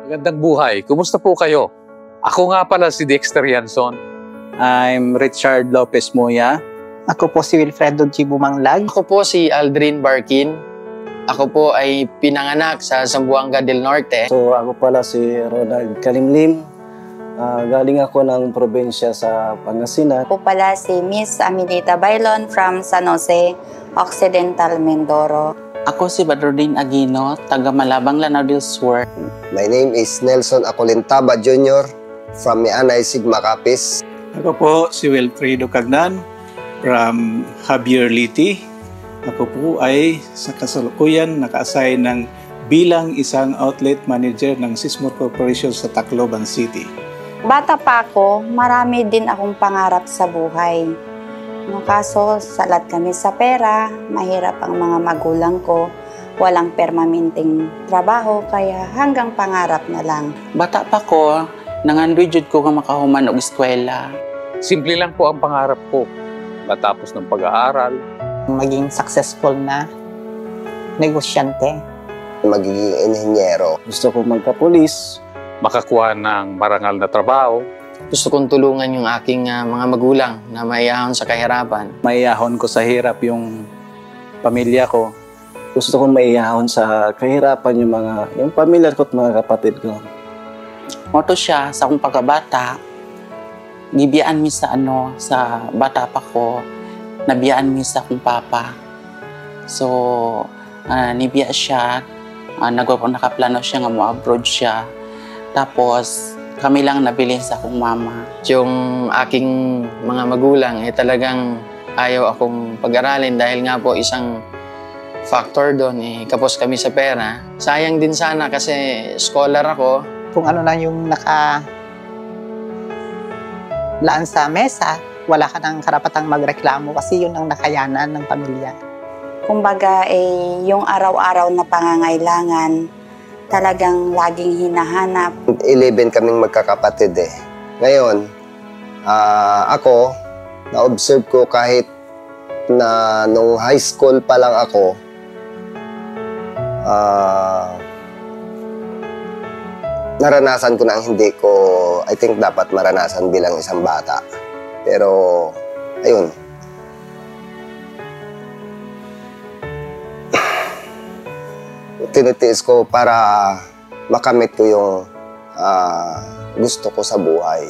Magandang buhay. Kumusta po kayo? Ako nga pala si Dexter Yanson. I'm Richard Lopez Moya. Ako po si Wilfredo G. Bumanglag. Ako po si Aldrin Barkin. Ako po ay pinanganak sa Zamboanga del Norte. So ako pala si Ronald Kalimlim. Galing ako ng probinsya sa Pangasinan. Ako pala si Miss Amelita Bailon from San Jose, Occidental, Mindoro. Ako si Badrudin Aguino, taga Malabang, Lanao del Sur. My name is Nelson Acolintaba Jr. from Mianay, Sigma Capiz. Ako po si Wilfredo Cagnan from Javier Liti. Ako po ay sa kasalukuyan naka-assign ng bilang isang outlet manager ng Sismore Corporation sa Tacloban City. Bata pa ako, marami din akong pangarap sa buhay. No, kaso salat kami sa pera, mahirap ang mga magulang ko, walang permanenteng trabaho, kaya hanggang pangarap na lang. Bata pa ko, nangandoy jud ko nga makahuman og eskwela. Simple lang po ang pangarap ko. Matapos ng pag-aaral. Maging successful na negosyante. Magiging inhenyero. Gusto ko magka-pulis. Makakuha ng marangal na trabaho. Gusto kong tulungan yung aking mga magulang na maiyahon sa kahirapan. Maiyahon ko sa hirap yung pamilya ko. Gusto kong maiyahon sa kahirapan yung pamilya ko at mga kapatid ko. Moto siya sa akong pagkabata. Gibiyaan mi sa sa bata pa ko, nabiyaan mi sa akong papa. So, nibiya siya, nakaplano siya nga mo-abroad siya. Tapos, kami lang nabilin sa akong mama. Yung aking mga magulang talagang ayaw akong pag-aralin dahil nga po isang factor doon kapos kami sa pera. Sayang din sana kasi scholar ako. Kung ano lang yung laan sa mesa, wala ka ng karapatang magreklamo kasi yun ang nakayanan ng pamilya. Kumbaga, yung araw-araw na pangangailangan, talagang laging hinahanap. 11 kaming magkakapatid Ngayon, ako, na-observe ko kahit na nung high school pa lang ako, naranasan ko na ang hindi ko, I think dapat maranasan bilang isang bata. Pero, ayun. Tinitiis ko para makamit ko yung gusto ko sa buhay.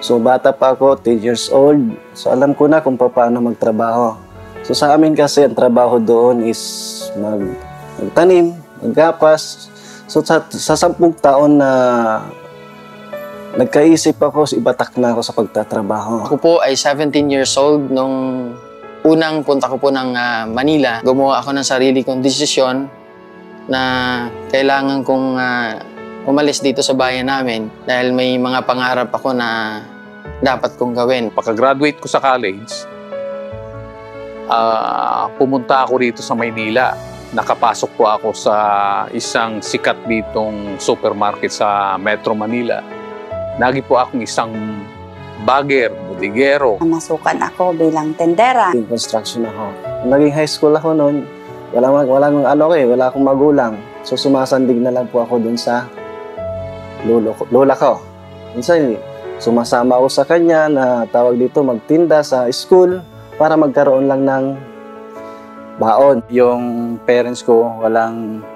So bata pa ako, 10 years old. So alam ko na kung paano magtrabaho. So sa amin kasi ang trabaho doon is magtanim, maggapas. So sa 10 taon na nagkaisip ako, ibatak na ako sa pagtatrabaho. Ako po ay 17 years old nung unang punta ko po ng Manila. Gumawa ako ng sarili kong desisyon na kailangan kong umalis dito sa bayan namin dahil may mga pangarap ako na dapat kong gawin. Pagka-graduate ko sa college, pumunta ako rito sa Maynila. Nakapasok po ako sa isang sikat ditong supermarket sa Metro Manila. Nagi po akong isang bagger, bodigero. Namasukan ako bilang tendera. In construction ako. Naging high school ako noon. Wala akong magulang. So sumasandig na lang po ako dun sa lola ko. Minsan, sumasama ako sa kanya na tawag dito magtinda sa school para magkaroon lang ng baon. Yung parents ko walang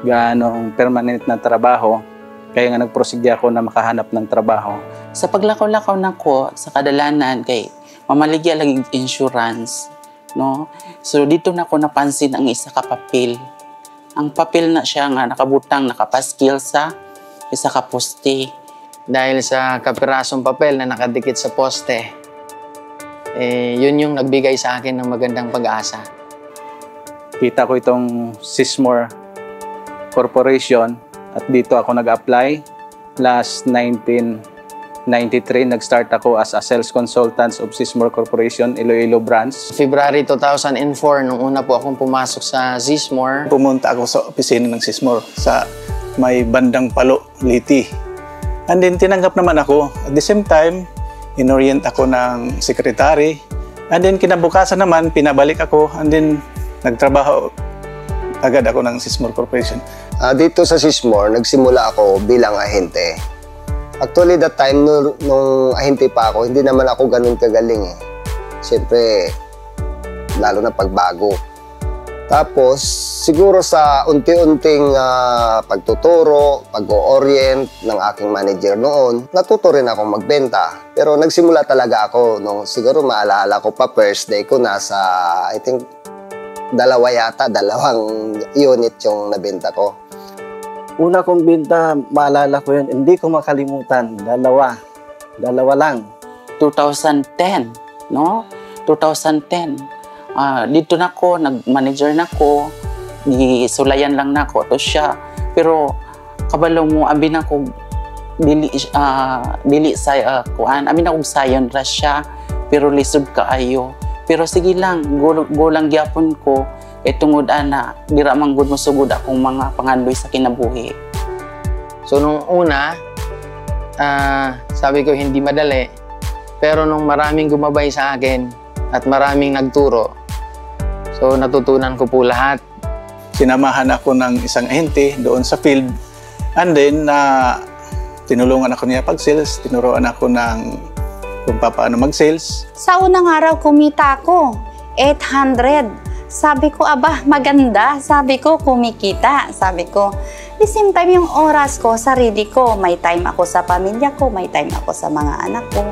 gaano permanent na trabaho. Kaya nga nagprosigya ako na makahanap ng trabaho. Sa paglakaw-lakaw na ko, sa kadalanan, kay mamaligya lagi insurance. No? So dito na ko napansin ang isa ka papel. Ang papel na siya nga nakabutang, nakapaskil sa isa ka poste. Dahil sa kapirasong papel na nakadikit sa poste, yun yung nagbigay sa akin ng magandang pag-asa. Kita ko itong Sismore Corporation at dito ako nag-apply. Last 1993, nag-start ako as a sales consultant of Sismore Corporation, Iloilo branch. February 2004, nung una po akong pumasok sa Sismore. Pumunta ako sa opisina ng Sismore sa may bandang Palo, Liti. And then tinanggap naman ako. At the same time, inorient ako ng secretary. And then kinabukasan naman, pinabalik ako. And then nagtrabaho agad ako ng Sismore Corporation. Dito sa Sismore, nagsimula ako bilang ahente. Actually, that time, nung ahente pa ako, hindi naman ako ganun kagaling eh. Siyempre, lalo na pagbago. Tapos, siguro sa unti-unting pagtuturo, pag-o-orient ng aking manager noon, natuto rin akong magbenta. Pero nagsimula talaga ako nung siguro maalala ko pa first day ko nasa, I think, dalawang unit yung nabenta ko. Una kong binta, maalala ko yun, hindi ko makalimutan. Dalawa lang. 2010, no? 2010. Dito na ko, nag-manager na ko, gisulayan lang na ko to siya. Pero kabalo mo, abi na ko dili sa kuan, abi na ko sayon ra siya, pero lisod kaayo. Pero sige lang, gulang gyapon ko, tungod ana, dira man gud mo sugod akong mga pangandoy sa kinabuhi. So nung una, sabi ko hindi madali, pero nung maraming gumabay sa akin at maraming nagturo, so natutunan ko po lahat. Sinamahan ako ng isang ahente doon sa field. And then, tinulungan ako niya pag-sales, tinuruan ako ng kung paano mag-sales. Sa unang araw, kumita ako. 800. Sabi ko, aba, maganda. Sabi ko, kumikita. Sabi ko, the same time yung oras ko, sarili ko. May time ako sa pamilya ko, may time ako sa mga anak ko.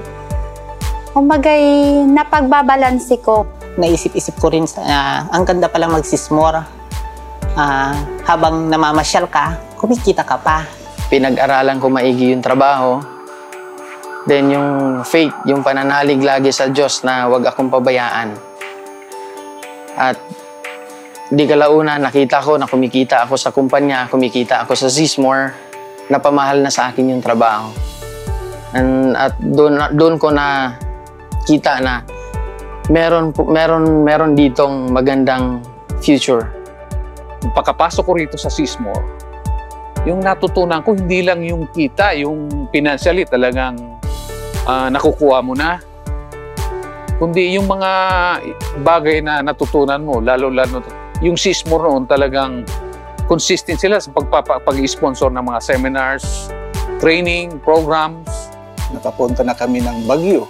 Kumbagay, napagbabalansi ko. Naisip-isip ko rin, ang ganda palang mag-Sismore. Habang namamasyal ka, kumikita ka pa. Pinag-aralan ko maigi yung trabaho. Then yung faith, yung pananalig lagi sa Diyos na wag akong pabayaan. At di kalauna, nakita ko na kumikita ako sa kumpanya, kumikita ako sa Sismore, napamahal na sa akin yung trabaho. At doon ko na kita na meron ditong magandang future. Pagkapasok ko rito sa Sismore, yung natutunan ko, hindi lang yung kita, yung financially talagang nakukuha mo na. Kundi yung mga bagay na natutunan mo, lalo yung Sismore noon talagang consistent sila sa pag-sponsor ng mga seminars, training, programs. Nakapunta na kami ng Baguio.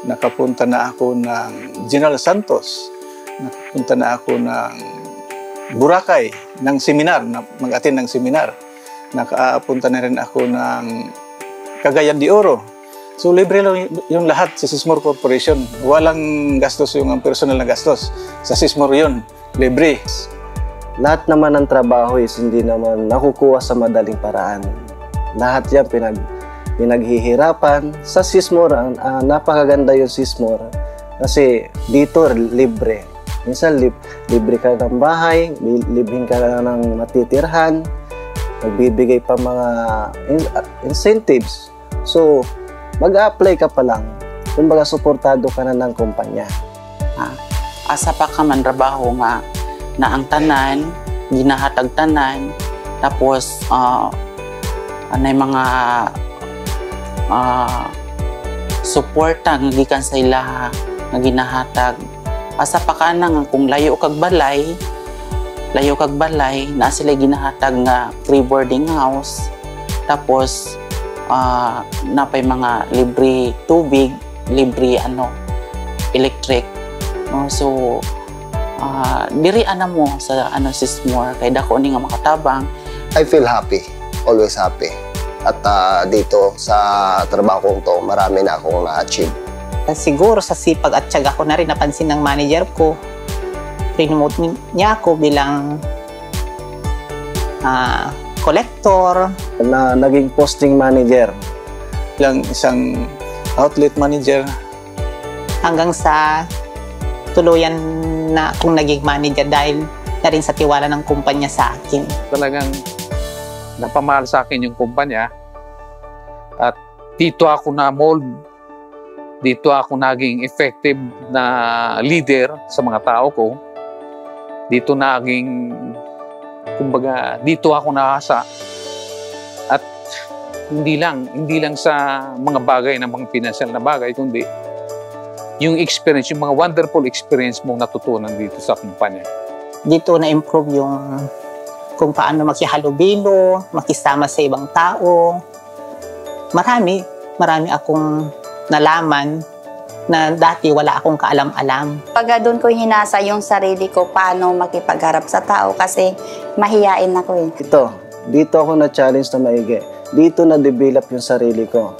Nakapunta na ako ng General Santos. Nakapunta na ako ng Boracay, ng seminar, mag-attend ng seminar. Nakapunta na rin ako ng Cagayan de Oro. So, libre lang yung lahat sa Sismore Corporation. Walang gastos yung personal na gastos. Sa Sismore yun, libre. Lahat naman ng trabaho is hindi naman nakukuha sa madaling paraan. Lahat yan pinaghihirapan. Sa Sismore, napakaganda yung Sismore. Kasi dito, libre. Minsan, libre ka ng bahay, libre ka ng matitirhan, nagbibigay pa mga incentives. So, mag-a-apply ka pa lang. Kumbaga, suportado ka na ng kumpanya. Asa pa ka man trabaho nga na ang tanan, ginahatag tanan, tapos anay mga suporta nga gikan sa ilaha nga ginahatag. Asa pa ka na nga kung layo kag balay, na sila ginahatag nga free boarding house, tapos napay mga libre tubig, libre electric, no? So diri ana mo sa Sismore kay dako ni nga makatabang. I feel happy, always happy. At dito sa trabaho kong to, marami na akong na-achieve. Siguro sa sipag at tiyaga ko na rin napansin ng manager ko. Promote niya ako bilang collector. Na naging posting manager. Lang isang outlet manager. Hanggang sa tuluyan na akong naging manager dahil na rin sa tiwala ng kumpanya sa akin. Talagang napamahal sa akin yung kumpanya. At dito ako na-mold. Dito ako naging effective na leader sa mga tao ko. Dito kumbaga, dito ako nakasa. At hindi lang sa mga bagay na mga financial na bagay, kundi yung experience, yung mga wonderful experience mong natutunan dito sa kumpanya. dito na-improve yung kung paano makihalubilo, makisama sa ibang tao. Marami akong nalaman na dati wala akong kaalam-alam. Pagka doon ko hinasa yung sarili ko, paano makipagharap sa tao kasi mahiyain ako eh. Dito ako na-challenge na maigi. Dito na-develop yung sarili ko.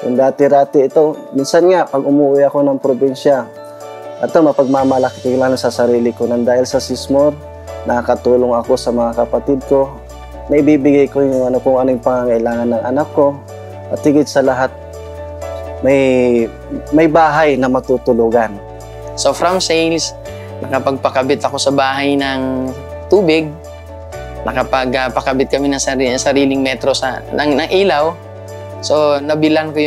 Yung dati-rati, minsan nga, pag umuwi ako ng probinsya, mapagmamalaki ko lang sa sarili ko. Nang dahil sa Sismore, nakakatulong ako sa mga kapatid ko. Naibibigay ko yung kung ano yung pangangailangan ng anak ko. At higit sa lahat, may bahay na matutulugan. So from sales, nakapagpakabit ako sa bahay ng tubig, nakapagpakabit kami ng sariling metro ng ilaw. So nabilan ko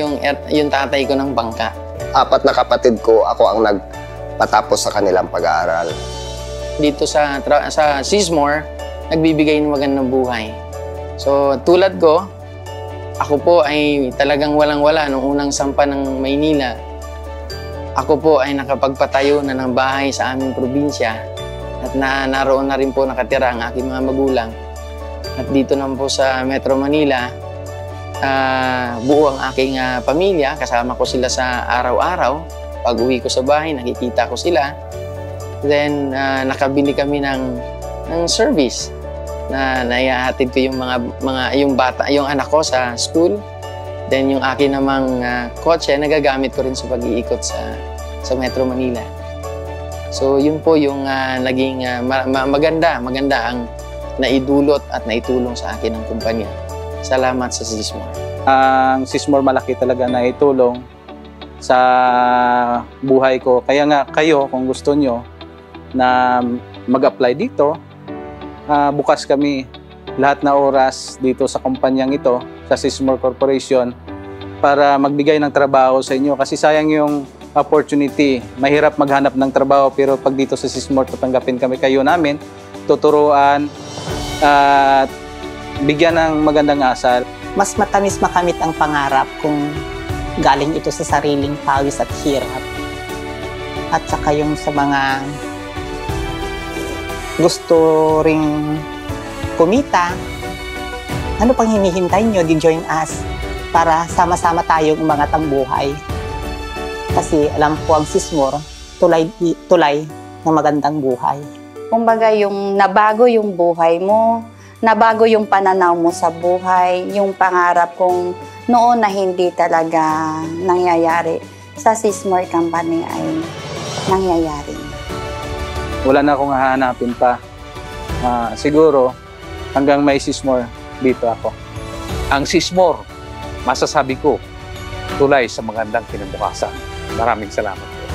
yung tatay ko ng bangka. 4 na kapatid ko, ako ang nagpatapos sa kanilang pag-aaral. Dito sa Sismore, nagbibigay ng magandang buhay. So tulad ko, ako po ay talagang walang-wala nung unang sampa ng Maynila. Ako po ay nakapagpatayo na ng bahay sa aming probinsya at naroon na rin po nakatira ang aking mga magulang. At dito naman po sa Metro Manila, buo ang aking pamilya. Kasama ko sila sa araw-araw. Pag uwi ko sa bahay, nakikita ko sila. Then, nakabili kami ng service na naihahatid ko yung anak ko sa school. Then, yung akin namang kotse, nagagamit ko rin sa pag-iikot sa Metro Manila. So, yun po yung naging maganda ang naidulot at naitulong sa akin ng kumpanya. Salamat sa Sismore. Ang Sismore malaki talaga na itulong sa buhay ko. Kaya nga kayo, kung gusto nyo na mag-apply dito, bukas kami lahat na oras dito sa kumpanyang ito, sa Sismore Corporation, para magbigay ng trabaho sa inyo. Kasi sayang yung opportunity. Mahirap maghanap ng trabaho, pero pag dito sa Sismore, tatanggapin kayo namin, tuturuan, at bigyan ng magandang asal. Mas matamis makamit ang pangarap kung galing ito sa sariling pawis at hirap. At saka yung sa mga gusto ring kumita, ano pang hinihintay nyo? Di-join us para sama-sama tayong umangat ang buhay. Kasi alam ko ang Sismore, tulay ng magandang buhay. Kumbaga yung nabago yung buhay mo, nabago yung pananaw mo sa buhay, yung pangarap kong noon na hindi talaga nangyayari, sa Sismore Company ay nangyayari. Wala na akong hahanapin pa. Siguro, hanggang may Sismore, dito ako. Ang Sismore, masasabi ko, tulay sa magandang kinabukasan. Maraming salamat po.